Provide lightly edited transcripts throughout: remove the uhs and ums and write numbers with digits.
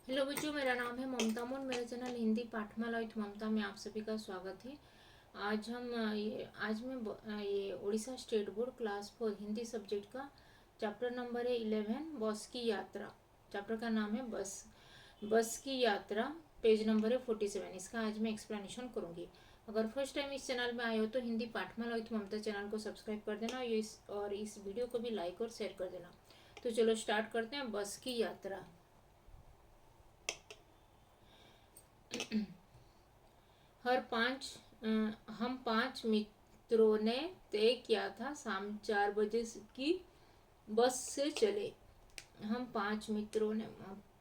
Hello बच्चों, मेरा नाम है ममता मोन। मेरा चैनल हिंदी पाठमाला विथ ममता में आप सभी का स्वागत है। आज मैं ये Orissa state board class 4 Hindi subject का चैप्टर नंबर है 11, बस की यात्रा। चैप्टर का नाम है बस की यात्रा। पेज नंबर है 47। इसका आज मैं एक्सप्लेनेशन करूंगी। अगर फर्स्ट टाइम इस चैनल में आए हो तो हिंदी पाठमाला विथ ममता चैनल को सब्सक्राइब कर देना और इस वीडियो को भी लाइक और शेयर कर देना। तो चलो स्टार्ट करते हैं। बस की यात्रा। हर पांच हम 5 मित्रों ने तय किया था शाम 4 बजे की बस से चले। हम 5 मित्रों ने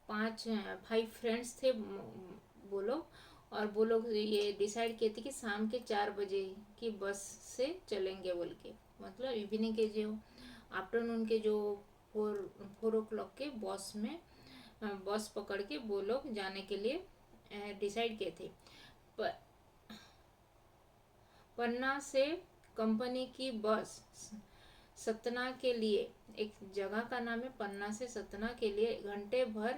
5 फ्रेंड्स थे वो लोग। और वो लोग ये डिसाइड किए थे कि शाम के 4 बजे की बस से चलेंगे बोल के। मतलब इवनिंग के जो आफ्टरनून के जो 4 o'clock के बस पकड़ के वो लोग जाने के लिए डिसाइड किए थे। पन्ना से कंपनी की बस सतना के लिए, एक जगह का नाम है पन्ना से सतना के लिए, घंटे भर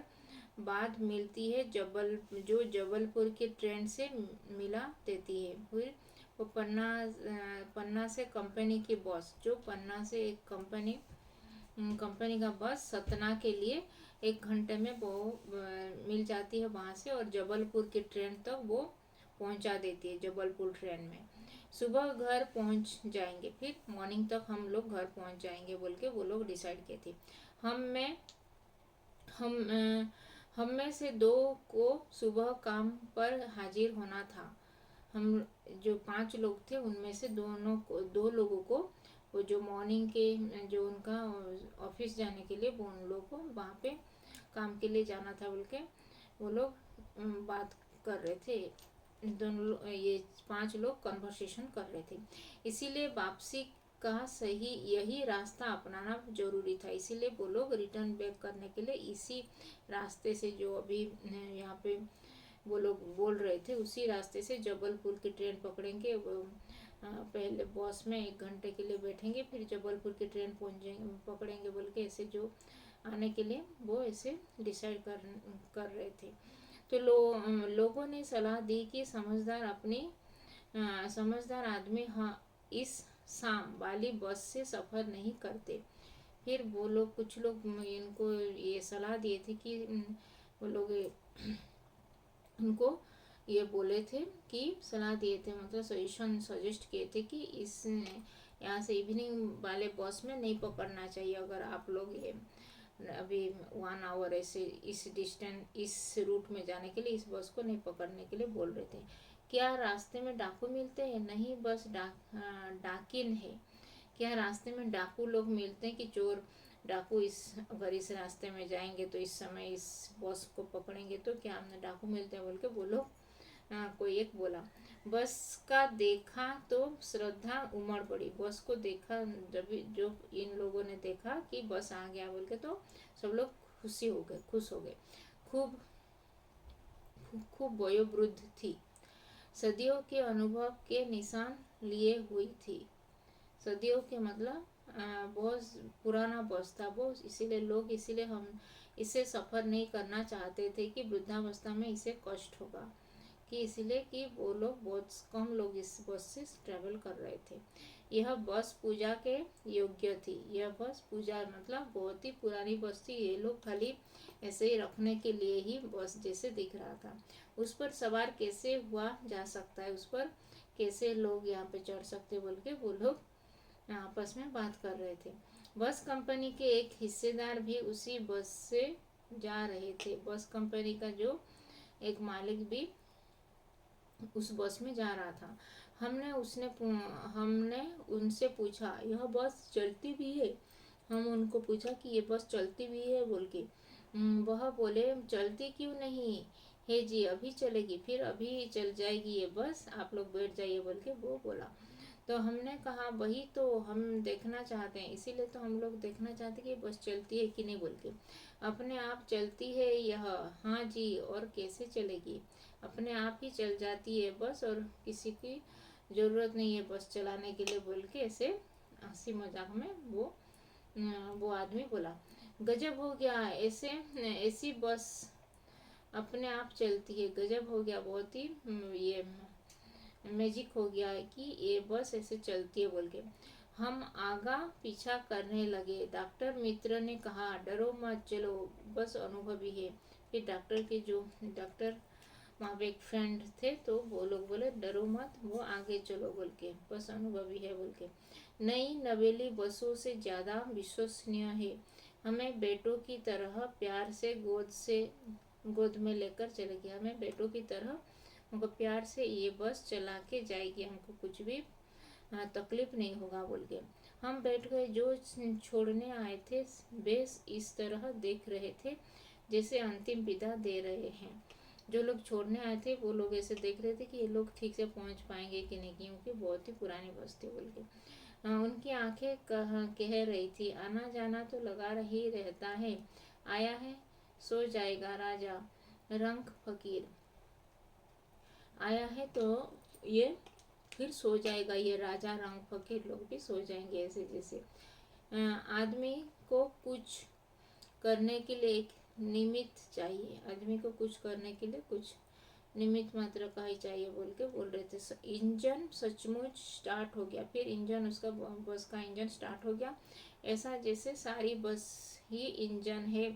बाद मिलती है। जो जबलपुर की ट्रेन से मिला देती है। फिर वो पन्ना से कंपनी की बस, जो पन्ना से एक कंपनी का बस सतना के लिए 1 घंटे में वो मिल जाती है वहाँ से, और जबलपुर की ट्रेन तक वो पहुँचा देती है। जबलपुर ट्रेन में सुबह घर पहुँच जाएंगे, फिर मॉर्निंग तक हम लोग घर पहुँच जाएंगे बोल के वो लोग डिसाइड किए थे। हम में हम हम में से 2 को सुबह काम पर हाजिर होना था। हम जो 5 लोग थे उनमें से 2 लोगों को वो जो मॉर्निंग के जो उनका ऑफिस जाने के लिए वो उन लोगों को वहाँ पे काम के लिए जाना था बोल के वो लोग बात कर रहे थे। ये 5 लोग कन्वर्सेशन कर रहे थे। इसीलिए वापसी का सही यही रास्ता अपनाना जरूरी था। इसीलिए वो लोग रिटर्न बैक करने के लिए इसी रास्ते से, जो अभी यहाँ पे वो लोग बोल रहे थे, उसी रास्ते से जबलपुर की ट्रेन पकड़ेंगे। वो पहले बस में 1 घंटे के लिए बैठेंगे, फिर जबलपुर की ट्रेन पकड़ेंगे बोल के ऐसे जो आने के लिए वो ऐसे डिसाइड कर रहे थे। तो लोगों ने सलाह दी कि समझदार आदमी हाँ इस शाम वाली बस से सफ़र नहीं करते। फिर वो लोग कुछ लोग इनको ये सलाह दिए थे कि वो लोग उनको ये बोले थे कि सलाह दिए थे, मतलब सजेस्ट किए थे कि इस यहाँ से इवनिंग वाले बस में नहीं पकड़ना चाहिए। अगर आप लोग ये अभी 1 आवर ऐसे इस रूट में जाने के लिए इस बस को नहीं पकड़ने के लिए बोल रहे थे। क्या रास्ते में डाकू मिलते हैं? नहीं, बस डाकिन है। क्या रास्ते में डाकू लोग मिलते हैं कि चोर डाकू अगर इस रास्ते में जाएंगे तो इस समय इस बस को पकड़ेंगे तो क्या हमने डाकू मिलते हैं बोल के बोलो। कोई एक बोला। बस का देखा तो श्रद्धा उमड़ पड़ी। बस को देखा जब जो इन लोगों ने देखा कि बस आ गया बोल के तो सब लोग खुश हो गए। खूब खूब वयोवृद्ध थी, सदियों के अनुभव के निशान लिए हुई थी। सदियों के मतलब बहुत पुराना बस था वो, इसीलिए हम इसे सफ़र नहीं करना चाहते थे कि वृद्धावस्था में इसे कष्ट होगा, कि इसलिए कि वो लोग बहुत कम लोग इस बस से ट्रेवल कर रहे थे। यह बस पूजा के योग्य थी। यह बस पूजा मतलब बहुत ही पुरानी बस थी। ये लोग खाली ऐसे ही रखने के लिए ही बस जैसे दिख रहा था। उस पर सवार कैसे हुआ जा सकता है, उस पर कैसे लोग यहाँ पे चढ़ सकते बोल के वो लोग आपस में बात कर रहे थे। बस कंपनी के एक हिस्सेदार भी उसी बस से जा रहे थे। बस कंपनी का जो एक मालिक भी उस बस में जा रहा था। हमने उनसे पूछा, यह बस चलती भी है? हम उनको पूछा कि ये बस चलती भी है बोल के। वह बोले, चलती क्यों नहीं है जी, अभी चलेगी, फिर अभी चल जाएगी ये बस, आप लोग बैठ जाइए बोल के वो बोला। तो हमने कहा वही तो हम देखना चाहते हैं, इसीलिए तो हम लोग देखना चाहते हैं कि बस चलती है कि नहीं बोल के। अपने आप चलती है यह? हाँ जी, और कैसे चलेगी? अपने आप ही चल जाती है बस, और किसी की ज़रूरत नहीं है बस चलाने के लिए बोल के ऐसे हंसी मजाक में वो आदमी बोला। गजब हो गया, ऐसी बस अपने आप चलती है। गजब हो गया, बहुत ही ये मैजिक हो गया है कि ये बस ऐसे चलती है बोल के। हम आगा पीछा करने लगे। डॉक्टर मित्र ने कहा, डरो मत, चलो, बस अनुभवी है। फिर डॉक्टर के जो डॉक्टर वहाँ पे एक फ्रेंड थे, तो वो लोग बोले डरो मत, वो आगे चलो बोल के, बस अनुभवी है बोल के। नई नवेली बसों से ज़्यादा विश्वसनीय है। हमें बेटों की तरह प्यार से गोद में लेकर चलेगी। हमें बेटों की तरह हमको प्यार से ये बस चला के जाएगी, हमको कुछ भी तकलीफ नहीं होगा बोल के। हम बैठ गए। जो छोड़ने आए थे बेस इस तरह देख रहे थे जैसे अंतिम विदा दे रहे हैं। जो लोग छोड़ने आए थे वो लोग ऐसे देख रहे थे कि ये लोग ठीक से पहुंच पाएंगे कि नहीं, क्योंकि बहुत ही पुरानी बस थी बोल के। उनकी आंखें कह रही थी, आना जाना तो लगा ही रहता है। आया है सो जाएगा राजा रंग फकीर, आया है तो ये फिर सो जाएगा, ये राजा रंग फकीर लोग भी सो जाएंगे ऐसे जैसे। आदमी को कुछ करने के लिए एक निमित्त चाहिए। आदमी को कुछ करने के लिए कुछ निमित्त मात्र का ही चाहिए बोल के बोल रहे थे। इंजन सचमुच स्टार्ट हो गया। फिर इंजन उसका बस का इंजन स्टार्ट हो गया, ऐसा जैसे सारी बस ही इंजन है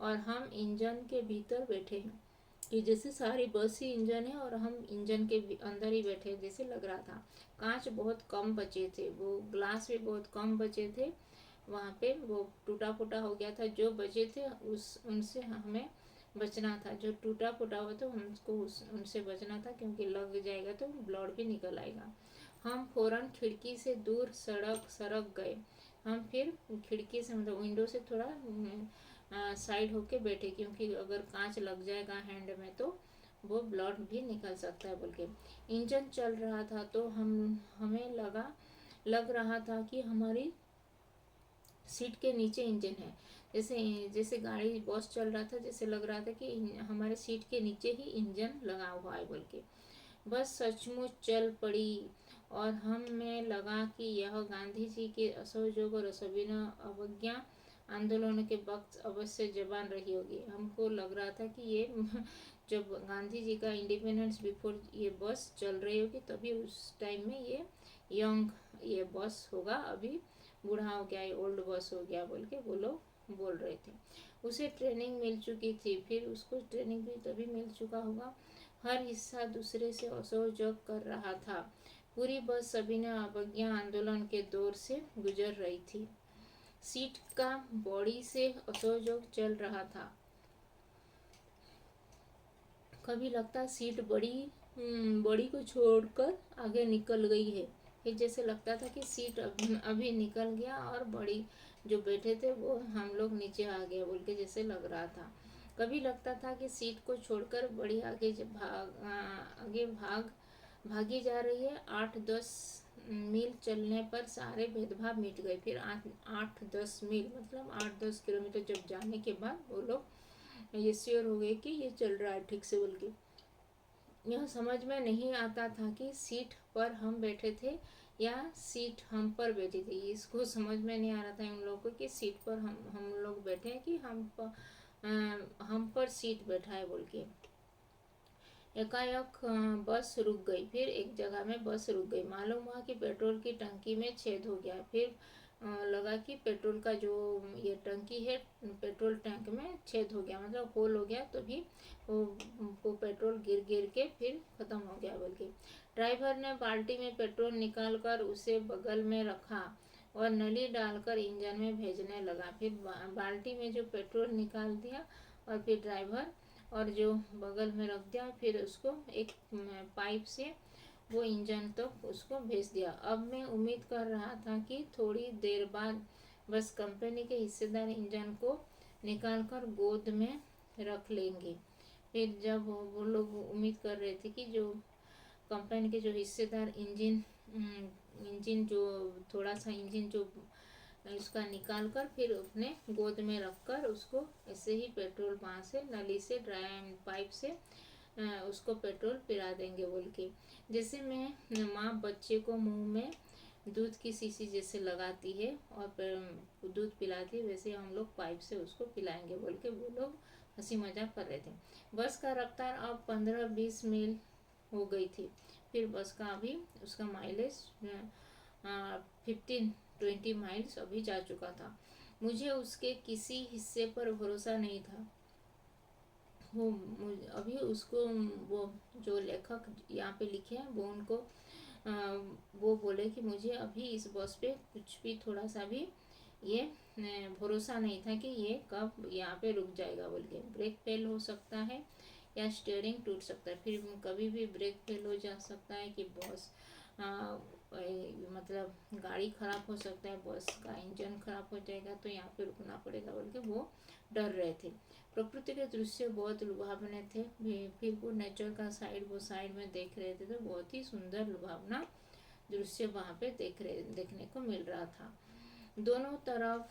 और हम इंजन के भीतर बैठे हैं, कि जैसे सारी बस ही इंजन है और हम इंजन के अंदर ही बैठे जैसे लग रहा था। कांच बहुत कम बचे थे, वो ग्लास भी बहुत कम बचे थे वहाँ पे, वो टूटा फूटा हो गया था। जो बचे थे उनसे हमें बचना था। जो टूटा फूटा हुआ था हमको उनसे बचना था, क्योंकि लग जाएगा तो ब्लड भी निकल आएगा। हम फौरन खिड़की से दूर सरक गए। हम फिर खिड़की से मतलब विंडो से थोड़ा साइड होके बैठे, क्योंकि अगर कांच लग जाएगा हैंड में तो वो ब्लड भी निकल सकता है बोल के। इंजन चल रहा था तो हमें लग रहा था कि हमारी सीट के नीचे इंजन है। जैसे जैसे गाड़ी बस चल रहा था, जैसे लग रहा था कि हमारे सीट के नीचे ही इंजन लगा हुआ है बोल के। बस सचमुच चल पड़ी और हमें लगा कि यह गांधी जी के असहयोग और सविनय अवज्ञा आंदोलन के वक्त अवश्य जबान रही होगी। हमको लग रहा था कि ये जब गांधी जी का इंडिपेंडेंस बिफोर ये बस चल रही होगी, तभी उस टाइम में ये यंग ये बस होगा, अभी बूढ़ा हो गया, ये ओल्ड बस हो गया बोल के वो लोग बोल रहे थे। उसे ट्रेनिंग मिल चुकी थी, फिर उसको ट्रेनिंग भी तभी मिल चुका होगा। हर हिस्सा दूसरे से असहयोग कर रहा था। पूरी बस सविनय अवज्ञा आंदोलन के दौर से गुजर रही थी। सीट का बॉडी से असहयोग चल रहा था। कभी लगता सीट बड़ी को छोड़कर आगे निकल गई है। फिर जैसे लगता था कि सीट अभी निकल गया और बड़ी जो बैठे थे वो हम लोग नीचे आ गए बोल के जैसे लग रहा था। कभी लगता था कि सीट को छोड़कर बड़ी आगे भागी जा रही है। 8-10 मील चलने पर सारे भेदभाव मिट गए। फिर 8-10 मील मतलब 8-10 किलोमीटर जब जाने के बाद वो लोग ये श्योर हो गए कि ये चल रहा है ठीक से बोल के। यह समझ में नहीं आता था कि सीट पर हम बैठे थे या सीट हम पर बैठी थी। इसको समझ में नहीं आ रहा था उन लोगों को कि सीट पर हम लोग बैठे हैं कि हम पर सीट बैठा है बोल के। एकाएक बस रुक गई। फिर एक जगह में बस रुक गई। मालूम हुआ कि पेट्रोल की टंकी में छेद हो गया। फिर लगा कि पेट्रोल का जो ये टंकी है, पेट्रोल टैंक में छेद हो गया, मतलब होल हो गया, तभी वो पेट्रोल गिर गिर के फिर ख़त्म हो गया बोल के। ड्राइवर ने बाल्टी में पेट्रोल निकाल कर उसे बगल में रखा और नली डालकर इंजन में भेजने लगा। फिर बाल्टी में जो पेट्रोल निकाल दिया और फिर ड्राइवर और जो बगल में रख दिया, फिर उसको एक पाइप से वो इंजन तक उसको भेज दिया। अब मैं उम्मीद कर रहा था कि थोड़ी देर बाद बस कंपनी के हिस्सेदार इंजन को निकालकर गोद में रख लेंगे। फिर जब वो लोग उम्मीद कर रहे थे कि जो कंपनी के जो हिस्सेदार इंजन जो थोड़ा सा इंजन जो उसका निकाल कर फिर अपने गोद में रखकर उसको ऐसे ही पेट्रोल वहाँ से नली से ड्राई पाइप से उसको पेट्रोल पिला देंगे बोल के। जैसे मैं माँ बच्चे को मुंह में दूध की शीशी जैसे लगाती है और दूध पिलाती है, वैसे हम लोग पाइप से उसको पिलाएंगे बोल के वो लोग हंसी मजाक कर रहे थे। बस का रफ्तार अब 15-20 मील हो गई थी। फिर बस का अभी उसका माइलेज 15-20 माइल्स अभी जा चुका था। मुझे उसके किसी हिस्से पर भरोसा नहीं था। वो अभी उसको, वो जो लेखक यहाँ पे लिखे हैं वो उनको वो बोले कि मुझे अभी इस बस पे कुछ भी थोड़ा सा भी ये भरोसा नहीं था कि ये कब यहाँ पे रुक जाएगा बोल के। ब्रेक फेल हो सकता है या स्टीयरिंग टूट सकता है, फिर कभी भी ब्रेक फेल हो जा सकता है कि बस मतलब गाड़ी खराब हो सकता है, बस का इंजन खराब हो जाएगा तो यहाँ पे रुकना पड़ेगा बोल के वो डर रहे थे। प्रकृति के दृश्य बहुत लुभावने थे। फिर वो नेचर का वो साइड में देख रहे थे तो बहुत ही सुंदर लुभावना दृश्य वहाँ पे देखने को मिल रहा था। दोनों तरफ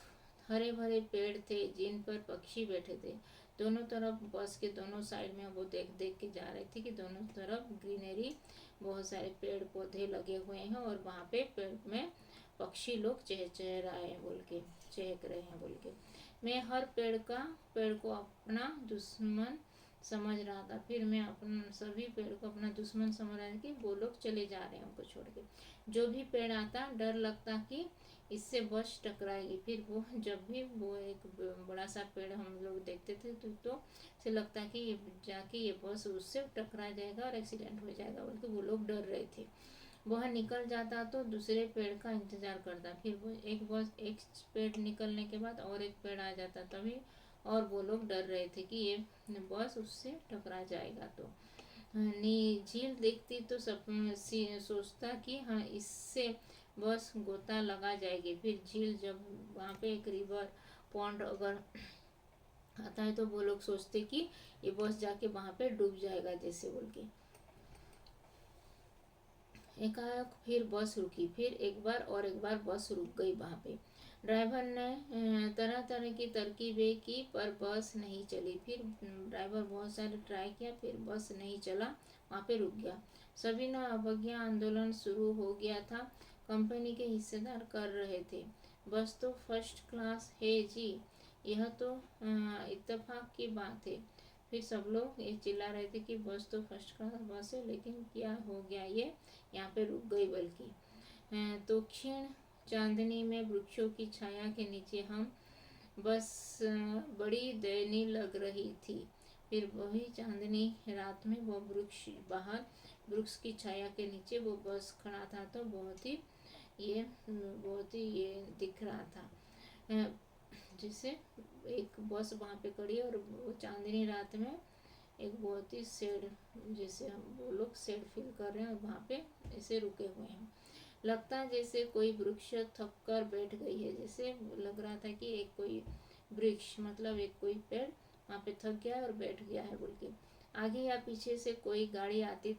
हरे भरे पेड़ थे जिन पर पक्षी बैठे थे। दोनों तरफ बस के दोनों साइड में वो देख देख के जा रहे थे कि दोनों तरफ ग्रीनरी, बहुत सारे पेड़ पौधे लगे हुए हैं और वहाँ पे पेड़ में पक्षी लोग चहक रहे हैं बोल के। मैं हर पेड़ को अपना दुश्मन समझ रहा था। फिर मैं अपन सभी पेड़ को अपना दुश्मन समझ रहा था कि वो लोग चले जा रहे हैं उनको छोड़ के। जो भी पेड़ आता डर लगता कि इससे बस टकराएगी। फिर वो जब भी वो एक बड़ा सा पेड़ हम लोग देखते थे तो से लगता कि ये जाके ये बस उससे टकरा जाएगा और एक्सीडेंट हो जाएगा बोल के वो लोग डर रहे थे। वह निकल जाता तो दूसरे पेड़ का इंतजार करता। फिर वो एक पेड़ निकलने के बाद और एक पेड़ आ जाता तभी, और वो लोग डर रहे थे कि ये बस उससे टकरा जाएगा। तो झील देखती तो सब सोचता कि हाँ इससे बस गोता लगा जाएगी। फिर झील जब वहाँ पे एक रिवर पॉन्ड अगर आता है तो वो लोग सोचते कि ये बस जाके वहाँ पे डूब जाएगा जैसे बोल के। एकाएक फिर बस रुकी। फिर एक बार बस रुक गई वहाँ पे। ड्राइवर ने तरह तरह की तरकीबें की पर बस नहीं चली। फिर ड्राइवर बहुत सारे ट्राई किया, फिर बस नहीं चला, वहाँ पे रुक गया। सभी ने अवज्ञा आंदोलन शुरू हो गया था। कंपनी के हिस्सेदार कर रहे थे, बस तो फर्स्ट क्लास है जी, यह तो इत्तेफाक की बात है। फिर सब लोग ये चिल्ला रहे थे कि बस तो फर्स्ट क्लास बस है, लेकिन क्या हो गया ये यहाँ पे रुक गई। बल्कि तो क्षीण चांदनी में वृक्षों की छाया के नीचे हम बस बड़ी दयनीय लग रही थी। फिर वही चांदनी रात में वो वृक्ष बाहर, वृक्ष की छाया के नीचे वो बस खड़ा था तो बहुत ही ये दिख रहा था जैसे एक बस वहाँ पे खड़ी और वो चांदनी रात में एक बहुत ही सैड, जैसे हम वो लोग सैड फील कर रहे हैं और वहाँ पे ऐसे रुके हुए हैं। लगता है जैसे कोई वृक्ष थक कर बैठ गई है, जैसे लग रहा था कि एक कोई वृक्ष मतलब एक कोई पेड़ वहाँ पे थक गया है और बैठ गया है बोल के। आगे या पीछे से कोई गाड़ी आती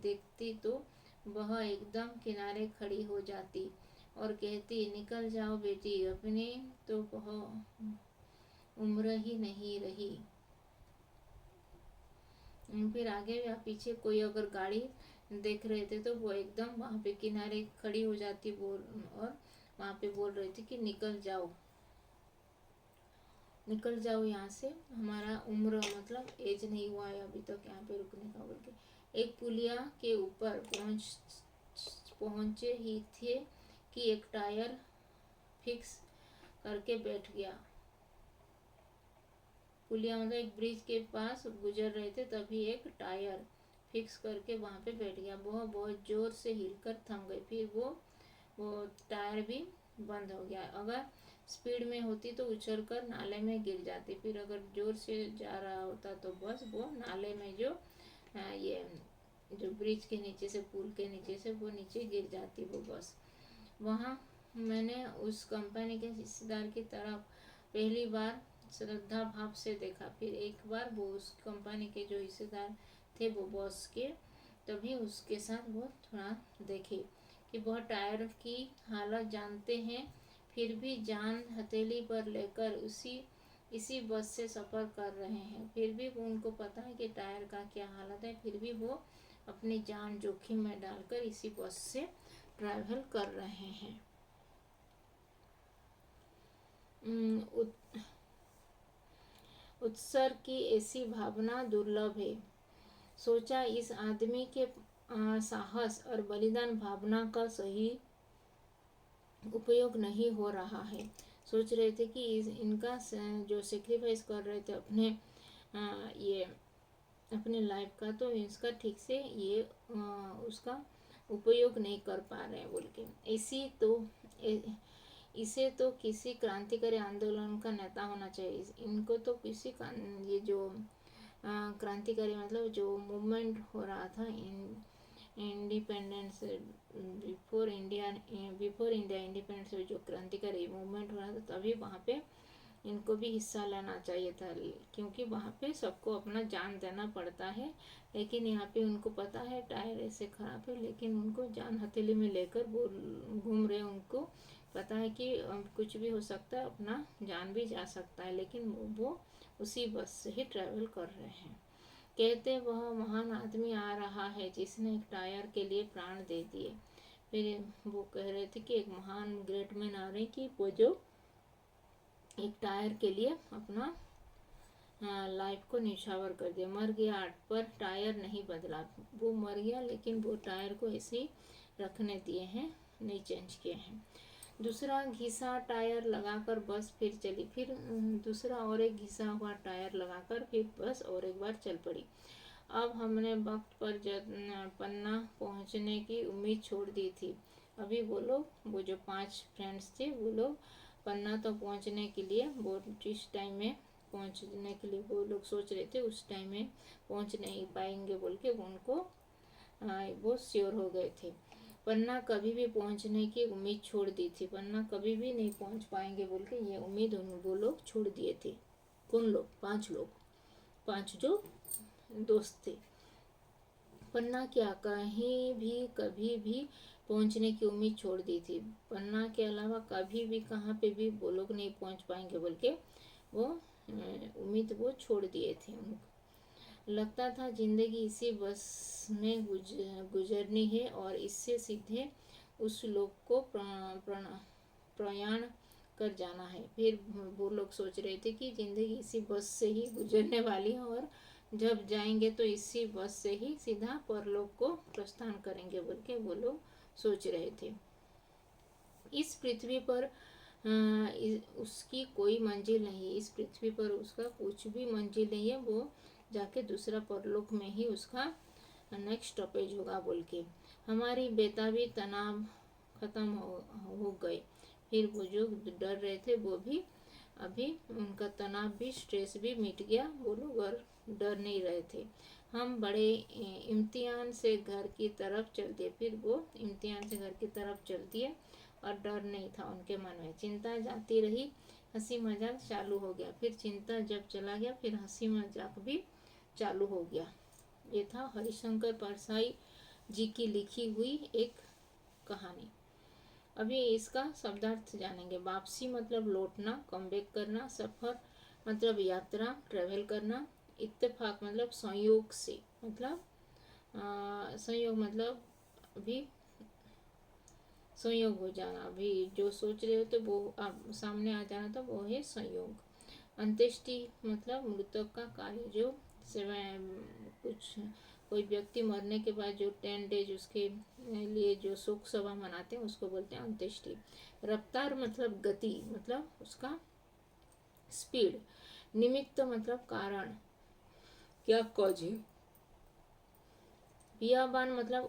देखती तो वह एकदम किनारे खड़ी हो जाती और कहती, निकल जाओ बेटी, अपनी तो उम्र ही नहीं रही। फिर आगे या पीछे कोई अगर गाड़ी देख रहे थे तो वो एकदम वहाँ पे किनारे खड़ी हो जाती और वहाँ पे बोल रही थी कि निकल जाओ यहाँ से, हमारा उम्र मतलब एज नहीं हुआ है अभी तक यहाँ पे रुकने का बोल के। एक पुलिया के ऊपर पहुँचे ही थे कि एक टायर फिक्स करके बैठ गया। पुलिया मतलब एक ब्रिज के पास गुजर रहे थे तभी एक टायर फिक्स करके वहाँ पे बैठ गया। वह बहुत जोर से हिलकर थम गई। फिर वो टायर भी बंद हो गया। अगर स्पीड में होती तो उछलकर नाले में गिर जाती। फिर अगर जोर से जा रहा होता तो बस वो नाले में ये जो ब्रिज के नीचे से, पुल के नीचे से वो नीचे गिर जाती वो बस। वहाँ मैंने उस कंपनी के हिस्सेदार की तरफ पहली बार श्रद्धा भाव से देखा। फिर एक बार वो उस कंपनी के जो हिस्सेदार थे वो बॉस के, तभी उसके साथ वो थोड़ा देखे कि वह टायर की हालत जानते हैं, फिर भी जान हथेली पर लेकर इसी बस से सफ़र कर रहे हैं। फिर भी वो उनको पता है कि टायर का क्या हालत है, फिर भी वो अपनी जान जोखिम में डालकर इसी बस से ट्रैवल कर रहे हैं। उत्सर्ग की ऐसी भावना दुर्लभ है। सोचा इस आदमी के साहस और बलिदान भावना का सही उपयोग नहीं हो रहा है। सोच रहे थे कि इनका जो सेक्रीफाइस कर रहे थे अपने ये अपने लाइफ का, तो इसका ठीक से ये उसका उपयोग नहीं कर पा रहे हैं बोल के। इसे तो किसी क्रांतिकारी आंदोलन का नेता होना चाहिए। इनको तो किसी ये जो क्रांतिकारी मतलब जो मूवमेंट हो रहा था इंडिपेंडेंस बिफोर इंडिया इंडिपेंडेंस, जो क्रांतिकारी मूवमेंट हो रहा था, तभी वहाँ पे इनको भी हिस्सा लेना चाहिए था, क्योंकि वहाँ पे सबको अपना जान देना पड़ता है। लेकिन यहाँ पे उनको पता है टायर ऐसे खराब है, लेकिन उनको जान हथेली में लेकर घूम रहे। उनको पता है कि कुछ भी हो सकता है, अपना जान भी जा सकता है, लेकिन वो उसी बस से ही ट्रैवल कर रहे हैं। कहते वह महान आदमी आ रहा है जिसने एक टायर के लिए प्राण दे दिए। फिर वो कह रहे थे कि एक महान ग्रेट मैन आ रहे कि वो जो एक टायर के लिए अपना लाइफ को निछावर कर दिया। मर गया पर टायर नहीं बदला। वो मर गया लेकिन वो टायर को ऐसे ही रखने दिए हैं, नहीं चेंज किए हैं। दूसरा घिसा टायर लगाकर बस फिर चली। फिर दूसरा और एक घिसा हुआ टायर लगाकर फिर बस और एक बार चल पड़ी। अब हमने वक्त पर पन्ना पहुंचने की उम्मीद छोड़ दी थी। अभी वो लोग, वो जो 5 फ्रेंड्स थे, वो लोग पन्ना तो पहुंचने के लिए, वो जिस टाइम में पहुंचने के लिए वो लोग सोच रहे थे उस टाइम में पहुंच नहीं पाएंगे बोल के उनको वो श्योर हो गए थे। पन्ना कभी भी पहुंचने की उम्मीद छोड़ दी थी। पन्ना कभी भी नहीं पहुंच पाएंगे बोल के ये उम्मीद वो लोग छोड़ दिए थे। कौन लोग? 5 लोग, 5 जो दोस्त थे। पन्ना क्या कहीं भी कभी भी पहुंचने की उम्मीद छोड़ दी थी। पन्ना के अलावा कभी भी कहाँ पे भी वो लोग नहीं पहुंच पाएंगे बोल के वो उम्मीद वो छोड़ दिए थे। उनको लगता था जिंदगी इसी बस में गुजरनी है और इससे सीधे उस लोग को प्रयाण कर जाना है। फिर वो लोग सोच रहे थे कि जिंदगी इसी बस से ही गुजरने वाली है और जब जाएंगे तो इसी बस से ही सीधा परलोक को प्रस्थान करेंगे बोल के वो लोग सोच रहे थे। इस पृथ्वी पर उसकी कोई मंजिल नहीं। इस पृथ्वी पर उसका कुछ भी मंजिल नहीं है। वो जाके दूसरा परलोक में ही उसका नेक्स्ट स्टॉपेज होगा बोल के। हमारी बेताबी तनाव खत्म हो गए। फिर वो जो डर रहे थे वो भी अभी उनका तनाव भी, स्ट्रेस भी मिट गया। वो लोग और डर नहीं रहे थे। हम बड़े इम्तिहान से घर की तरफ चल दिए। फिर वो इम्तिहान से घर की तरफ चल दिए और डर नहीं था उनके मन में। चिंता जाती रही, हंसी मजाक चालू हो गया। फिर चिंता जब चला गया फिर हंसी मजाक भी चालू हो गया। ये था हरिशंकर परसाई जी की लिखी हुई एक कहानी। अभी इसका शब्दार्थ जानेंगे। वापसी मतलब लौटना, कमबैक करना। सफ़र मतलब यात्रा, ट्रेवल करना। इत्तेफाक मतलब संयोग से, मतलब संयोग मतलब अभी संयोग हो जाना। अभी जो सोच रहे हो तो वो सामने आ जाना, तो वो है संयोग। अंत्येष्टि मतलब मृतक का कार्य, जो कुछ कोई व्यक्ति मरने के बाद जो 10 डेज उसके लिए जो शोक सभा मनाते हैं उसको बोलते हैं अंत्येष्टि। रफ्तार मतलब गति, मतलब उसका स्पीड। निमित्त मतलब कारण, क्या कॉज है। बियाबान मतलब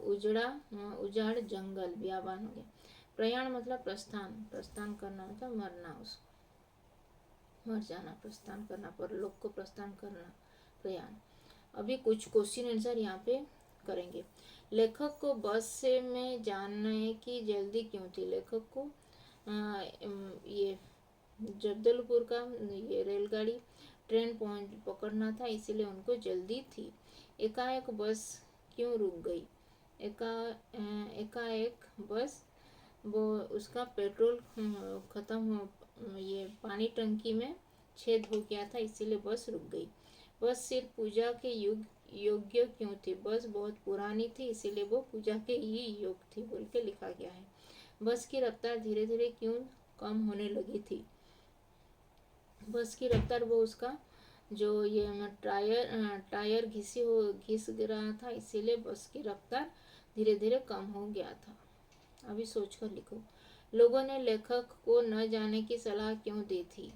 उजाड़ जंगल, बियाबान हो गया। प्रयाण मतलब प्रस्थान, प्रस्थान करना मतलब मरना, उसको मर जाना, प्रस्थान करना, परलोक को प्रस्थान करना, प्रयाण। अभी कुछ क्वेश्चन आंसर यहाँ पे करेंगे। लेखक को बस से में जानने की जल्दी क्यों थी? लेखक को ये जगदलपुर का ये रेलगाड़ी ट्रेन पकड़ना था, इसीलिए उनको जल्दी थी। एकाएक बस क्यों रुक गई? एकाएक बस वो उसका पेट्रोल ख़त्म हो, ये पानी टंकी में छेद हो गया था, इसीलिए बस रुक गई। बस सिर्फ पूजा के योग्य क्यों थी? बस बहुत पुरानी थी, इसीलिए वो पूजा के ही योग्य थी बोल के लिखा गया है। बस की रफ्तार धीरे धीरे क्यों कम होने लगी थी? बस की रफ्तार वो उसका जो ये टायर घिस रहा था, इसीलिए बस की रफ्तार धीरे धीरे कम हो गया था। अभी सोच कर लिखो। लोगों ने लेखक को न जाने की सलाह क्यों दी थी?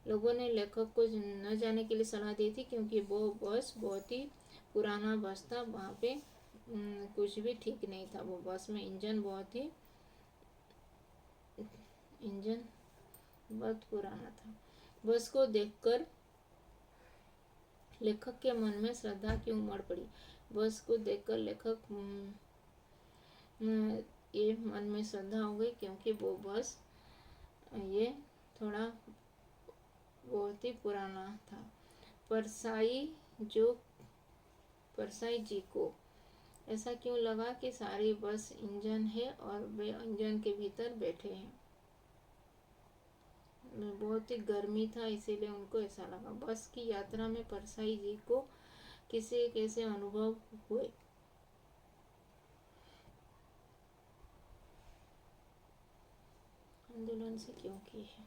लोगों ने लेखक को न जाने के लिए सलाह दी थी क्योंकि वो बस बहुत ही पुराना बस था। वहाँ पे कुछ भी ठीक नहीं था। वो बस में इंजन बहुत पुराना था। बस को देखकर लेखक के मन में श्रद्धा की उमड़ पड़ी। बस को देखकर लेखक ये मन में श्रद्धा हो गई क्योंकि वो बस ये थोड़ा बहुत ही पुराना था। परसाई जी को ऐसा क्यों लगा कि सारी बस इंजन है और वे इंजन के भीतर बैठे हैं। बहुत ही गर्मी था, इसीलिए उनको ऐसा लगा। बस की यात्रा में परसाई जी को कैसे अनुभव हुए? आंदोलन से क्यों की है?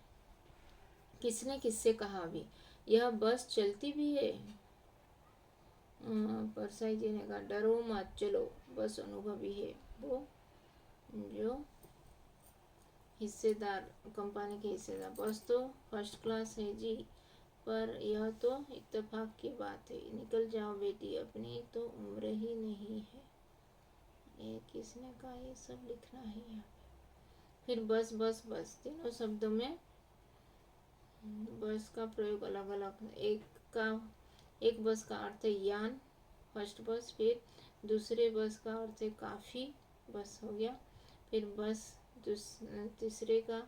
किसने किससे कहा? अभी यह बस चलती भी है? परसाई जी ने कहा डरो मत, चलो, बस अनुभवी है। वो जो हिस्सेदार, कंपनी के हिस्सेदार, बस तो फर्स्ट क्लास है जी, पर यह तो इत्तेफाक की बात है। निकल जाओ बेटी, अपनी तो उम्र ही नहीं है। ये किसने कहा? ये सब लिखना है यहाँ पे। फिर बस बस बस तीनों शब्दों में बस का प्रयोग अलग अलग। एक बस का अर्थ है यान, फर्स्ट बस। फिर दूसरे बस का अर्थ है काफ़ी, बस हो गया। फिर बस तीसरे का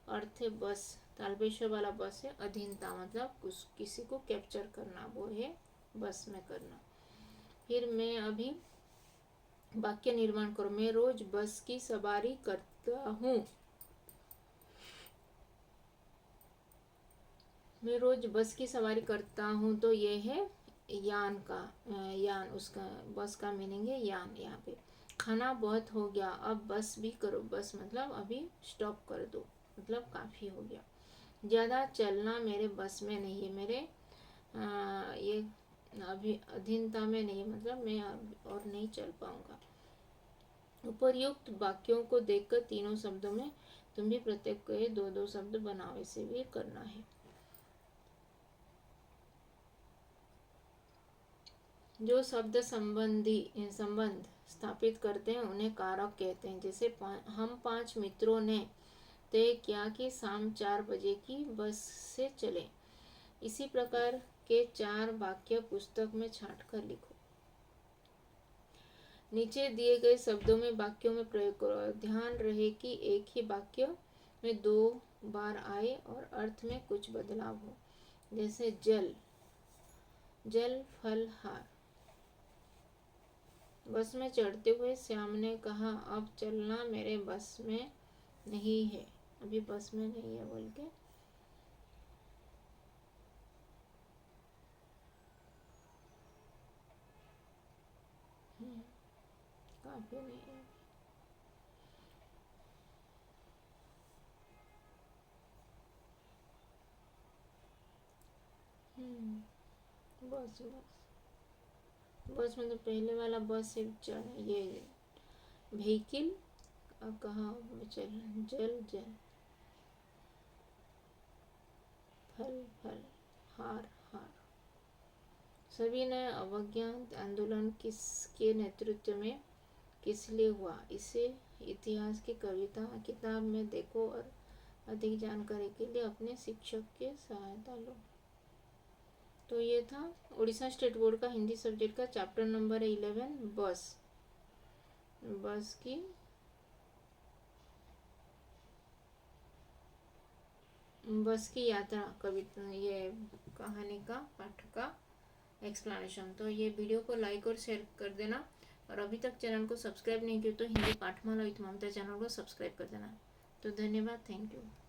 अर्थ है बस, तालपेश वाला बस है। अधीनता मतलब किसी को कैप्चर करना, वो है बस में करना। फिर मैं अभी वाक्य निर्माण करो। मैं रोज बस की सवारी करता हूँ। मैं रोज बस की सवारी करता हूँ, तो ये है यान, उसका बस का मीनिंग है यान यहाँ पे। खाना बहुत हो गया, अब बस भी करो। बस मतलब अभी स्टॉप कर दो, मतलब काफ़ी हो गया। ज़्यादा चलना मेरे बस में नहीं है। मेरे ये अभी अधीनता में नहीं, मतलब मैं और नहीं चल पाऊंगा। उपर्युक्त वाक्यों को देखकर तीनों शब्दों में तुम भी प्रत्येक को दो दो शब्द बनाओ, इसे भी करना है। जो शब्द संबंध स्थापित करते हैं उन्हें कारक कहते हैं। जैसे हम 5 मित्रों ने तय किया कि शाम 4 बजे की बस से चलें। इसी प्रकार के 4 वाक्य पुस्तक में छांट कर लिखो। नीचे दिए गए शब्दों में वाक्यों में प्रयोग करो। ध्यान रहे कि एक ही वाक्य में 2 बार आए और अर्थ में कुछ बदलाव हो। जैसे जल फल हार। बस में चढ़ते हुए श्याम ने कहा अब चलना मेरे बस में नहीं है। अभी बस में नहीं है बोल के काफी नहीं है। बस बस मतलब पहले वाला बस से ये व्हीकल। अब कहाँ जल फल हार। सभी ने अवज्ञा आंदोलन किसके नेतृत्व में किस लिए हुआ, इसे इतिहास की कविता किताब में देखो और अधिक जानकारी के लिए अपने शिक्षक के सहायता लो। तो ये था उड़ीसा स्टेट बोर्ड का हिंदी सब्जेक्ट का चैप्टर नंबर 11 बस की यात्रा कविता, ये कहानी का पाठ का एक्सप्लेनेशन। तो ये वीडियो को लाइक और शेयर कर देना, और अभी तक चैनल को सब्सक्राइब नहीं किया तो हिंदी पाठमाला विथ ममता चैनल को सब्सक्राइब कर देना। तो धन्यवाद, थैंक यू।